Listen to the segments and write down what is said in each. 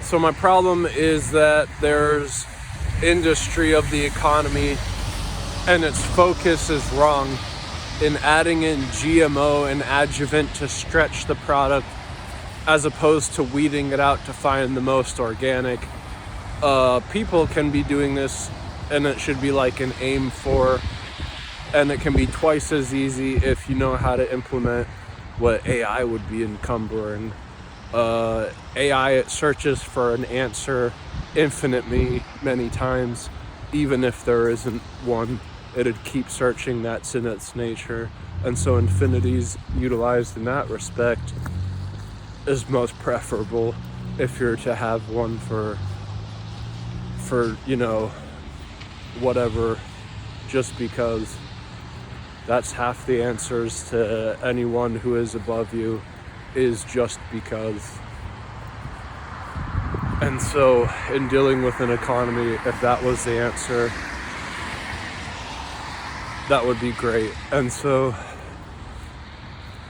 So my problem is that there's industry of the economy and its focus is wrong in adding in GMO and adjuvant to stretch the product as opposed to weeding it out to find the most organic. People can be doing this and it should be like an aim for, and it can be twice as easy if you know how to implement what AI would be encumbering. AI, it searches for an answer infinitely many times, even if there isn't one. It'd keep searching. That's in its nature. And so infinity's utilized in that respect is most preferable if you're to have one for whatever, just because that's half the answers to anyone who is above you is just because. And so in dealing with an economy, if that was the answer, that would be great. And so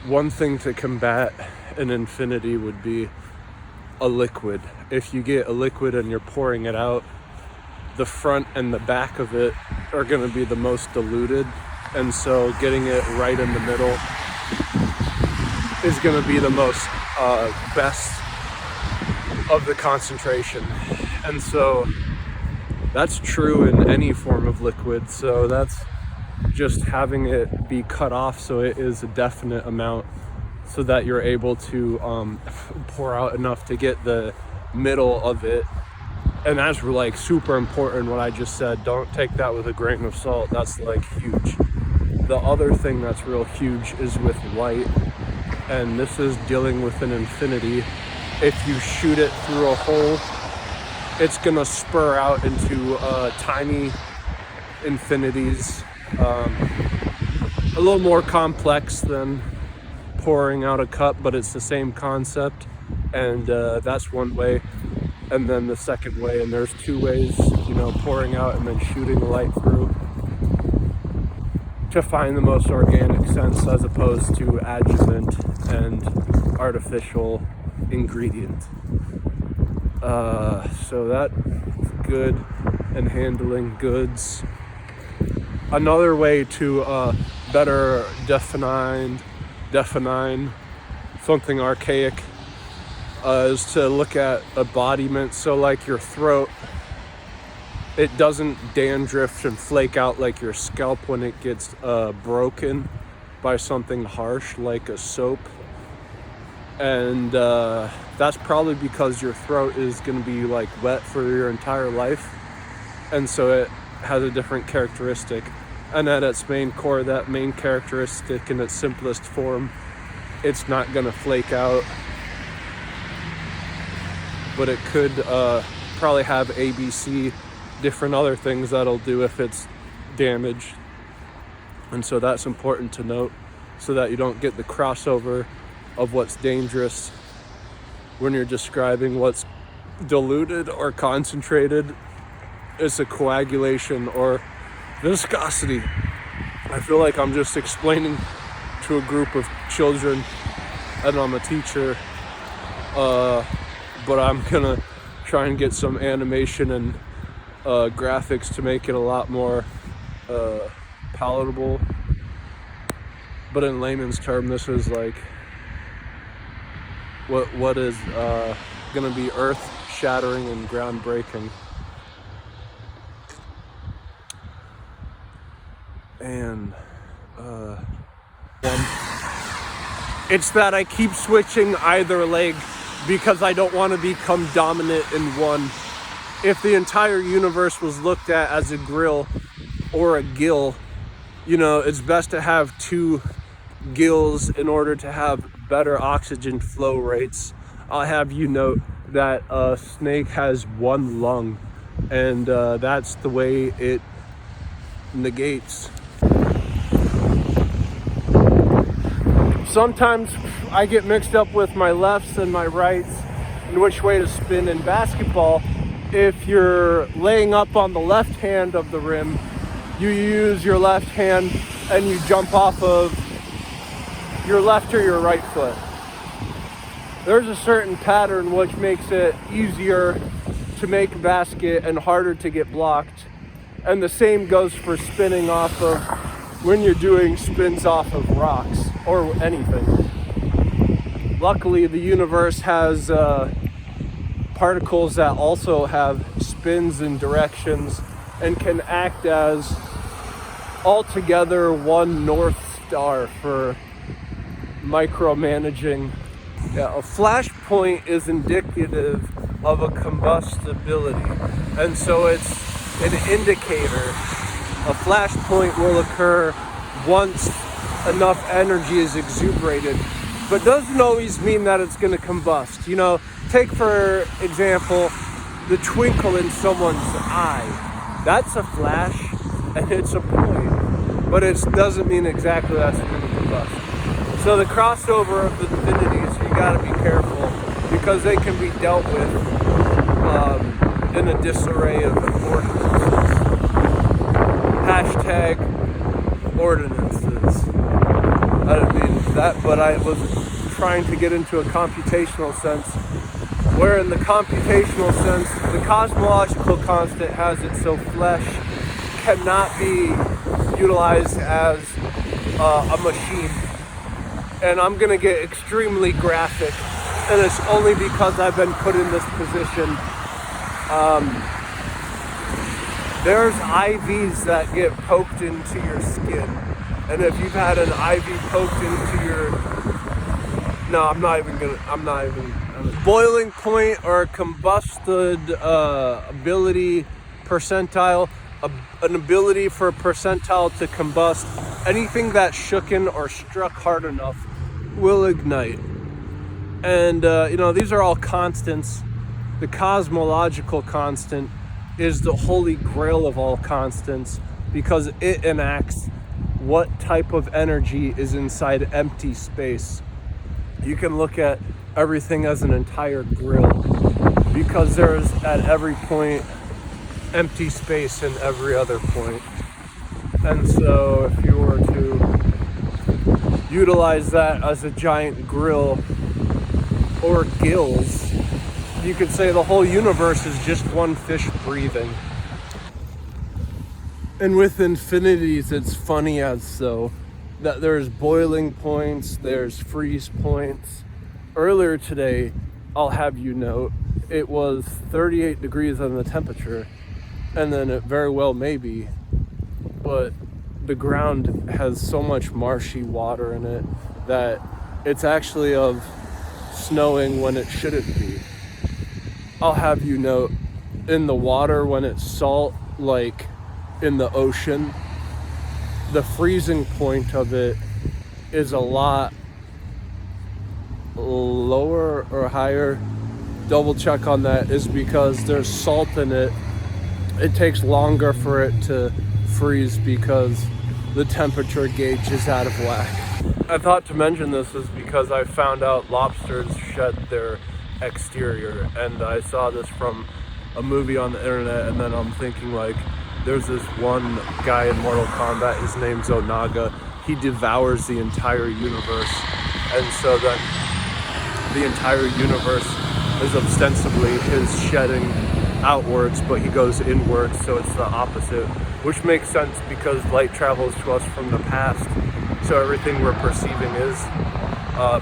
one thing to combat an infinity would be a liquid. If you get a liquid and you're pouring it out, the front and the back of it are going to be the most diluted. And so getting it right in the middle is going to be the most best of the concentration. And so that's true in any form of liquid. So that's just having it be cut off so it is a definite amount so that you're able to pour out enough to get the middle of it. And that's like super important what I just said. Don't take that with a grain of salt. That's like huge. The other thing that's real huge is with light, and this is dealing with an infinity. If you shoot it through a hole, it's gonna spur out into tiny infinities. A little more complex than pouring out a cup, but it's the same concept. And that's one way. And then the second way, and there's two ways, pouring out and then shooting the light through to find the most organic sense as opposed to adjuvant and artificial ingredient. So that's good, and handling goods. Another way to better define something archaic is to look at embodiment. So like your throat, it doesn't dandruff and flake out like your scalp when it gets broken by something harsh like a soap. And that's probably because your throat is going to be like wet for your entire life, and so it has a different characteristic. And at its main core, that main characteristic in its simplest form, it's not going to flake out, but it could probably have ABC, different other things that'll do if it's damaged. And so that's important to note so that you don't get the crossover of what's dangerous when you're describing what's diluted or concentrated. It's a coagulation or viscosity. I feel like I'm just explaining to a group of children, and I'm a teacher, but I'm gonna try and get some animation and graphics to make it a lot more palatable. But in layman's term, this is like what is gonna be earth shattering and groundbreaking. And it's that I keep switching either leg because I don't want to become dominant in one. If the entire universe was looked at as a grill or a gill, it's best to have two gills in order to have better oxygen flow rates. I'll have you note that a snake has one lung, and that's the way it negates. Sometimes I get mixed up with my lefts and my rights and which way to spin in basketball. If you're laying up on the left hand of the rim, you use your left hand and you jump off of your left or your right foot. there's a certain pattern which makes it easier to make a basket and harder to get blocked. And the same goes for spinning off of, when you're doing spins off of rocks or anything. Luckily, the universe has particles that also have spins and directions and can act as altogether one North Star for micromanaging. Yeah, a flashpoint is indicative of a combustibility, and so it's an indicator. A flashpoint will occur once enough energy is exuberated, but doesn't always mean that it's going to combust. You know, take for example the twinkle in someone's eye. That's a flash and it's a point, but it doesn't mean exactly that's going to combust. So the crossover of the infinities, you got to be careful because they can be dealt with in a disarray of ordinances. Hashtag ordinances. I didn't mean that, but I was trying to get into a computational sense, where in the computational sense, the cosmological constant has it so flesh cannot be utilized as a machine. And I'm going to get extremely graphic, and it's only because I've been put in this position. There's IVs that get poked into your skin. And if you've had an IV poked into your... No, I'm not even... Boiling point or combusted ability percentile, an ability for a percentile to combust. Anything that's shooken or struck hard enough will ignite. And, these are all constants. The cosmological constant is the holy grail of all constants because it enacts what type of energy is inside empty space. You can look at everything as an entire grill because there's at every point empty space in every other point. And so if you were to utilize that as a giant grill or gills, you could say the whole universe is just one fish breathing. And with infinities, it's funny as so that there's boiling points, there's freeze points. Earlier today, I'll have you note, it was 38 degrees on the temperature, and then it very well may be, but the ground has so much marshy water in it that it's actually of snowing when it shouldn't be. I'll have you note, in the water when it's salt, like in the ocean, the freezing point of it is a lot lower or higher. Double check on that, is because there's salt in it. It takes longer for it to freeze because the temperature gauge is out of whack. I thought to mention this is because I found out lobsters shed their exterior, and I saw this from a movie on the internet, and then I'm thinking like, there's this one guy in Mortal Kombat, his name's Onaga. He devours the entire universe, and so then the entire universe is ostensibly his shedding outwards, but he goes inwards, so it's the opposite, which makes sense because light travels to us from the past, so everything we're perceiving is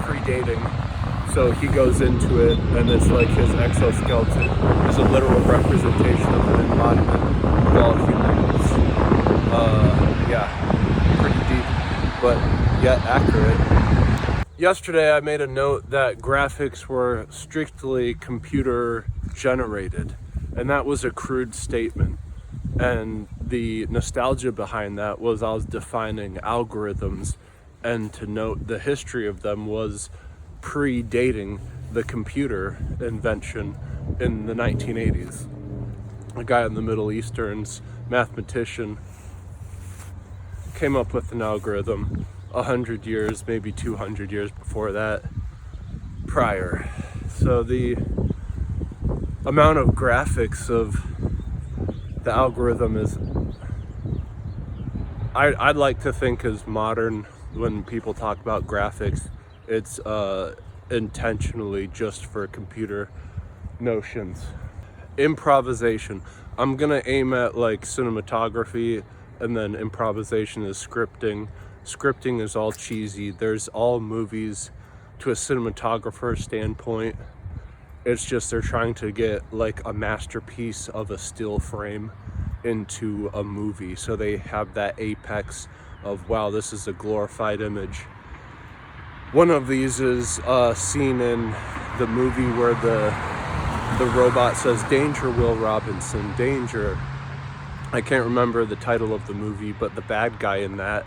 predating. So he goes into it, and it's like his exoskeleton is a literal representation of an embodiment of all humans. Pretty deep, but yet accurate. Yesterday I made a note that graphics were strictly computer generated, and that was a crude statement. And the nostalgia behind that was I was defining algorithms, and to note the history of them was predating the computer invention in the 1980s. A guy in the Middle Eastern's mathematician came up with an algorithm 100 years, maybe 200 years before that, prior. So the amount of graphics of the algorithm is, I'd like to think is modern. When people talk about graphics, it's intentionally just for computer notions. Improvisation. I'm gonna aim at like cinematography, and then improvisation is scripting. Scripting is all cheesy. There's all movies to a cinematographer standpoint. It's just they're trying to get like a masterpiece of a still frame into a movie. So they have that apex of, wow, this is a glorified image. One of these is seen in the movie where the robot says, "Danger, Will Robinson, danger." I can't remember the title of the movie, but the bad guy in that,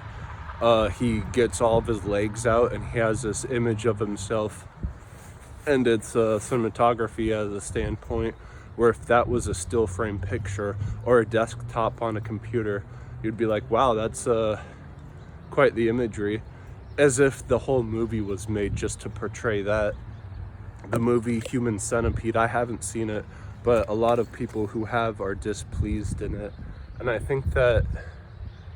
he gets all of his legs out and he has this image of himself, and it's cinematography as a standpoint, where if that was a still frame picture or a desktop on a computer, you'd be like, wow, that's quite the imagery, as if the whole movie was made just to portray that. The movie Human Centipede, I haven't seen it, but a lot of people who have are displeased in it, and I think that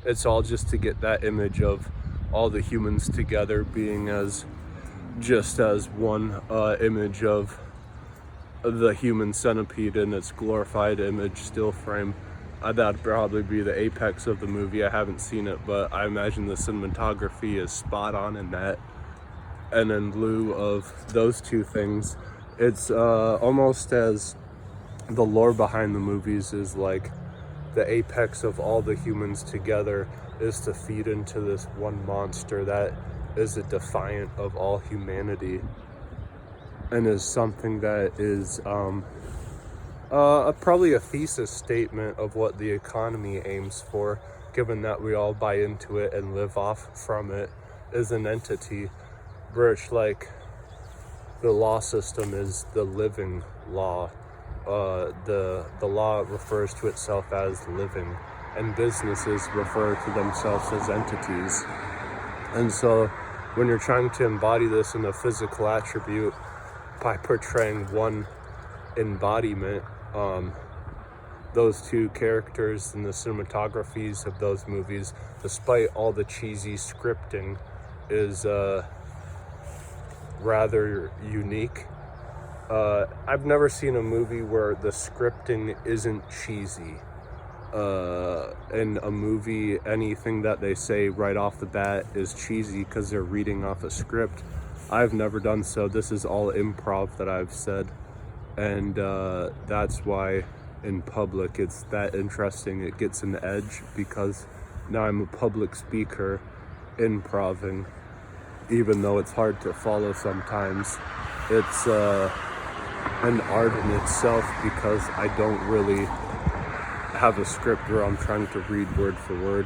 it's all just to get that image of all the humans together being as just as one image of the human centipede in its glorified image still frame. That'd probably be the apex of the movie. I haven't seen it, but I imagine the cinematography is spot on in that. And in lieu of those two things, it's almost as the lore behind the movies is like the apex of all the humans together is to feed into this one monster that is a defiant of all humanity, and is something that is probably a thesis statement of what the economy aims for, given that we all buy into it and live off from it, is an entity, which like the law system is the living law. The law refers to itself as living, and businesses refer to themselves as entities. And so when you're trying to embody this in a physical attribute by portraying one embodiment, those two characters in the cinematographies of those movies, despite all the cheesy scripting, is rather unique. I've never seen a movie where the scripting isn't cheesy. In a movie, anything that they say right off the bat is cheesy because they're reading off a script. I've never done so. This is all improv that I've said, and that's why in public it's that interesting. It gets an edge because now I'm a public speaker improving, even though it's hard to follow sometimes. It's an art in itself because I don't really have a script where I'm trying to read word for word.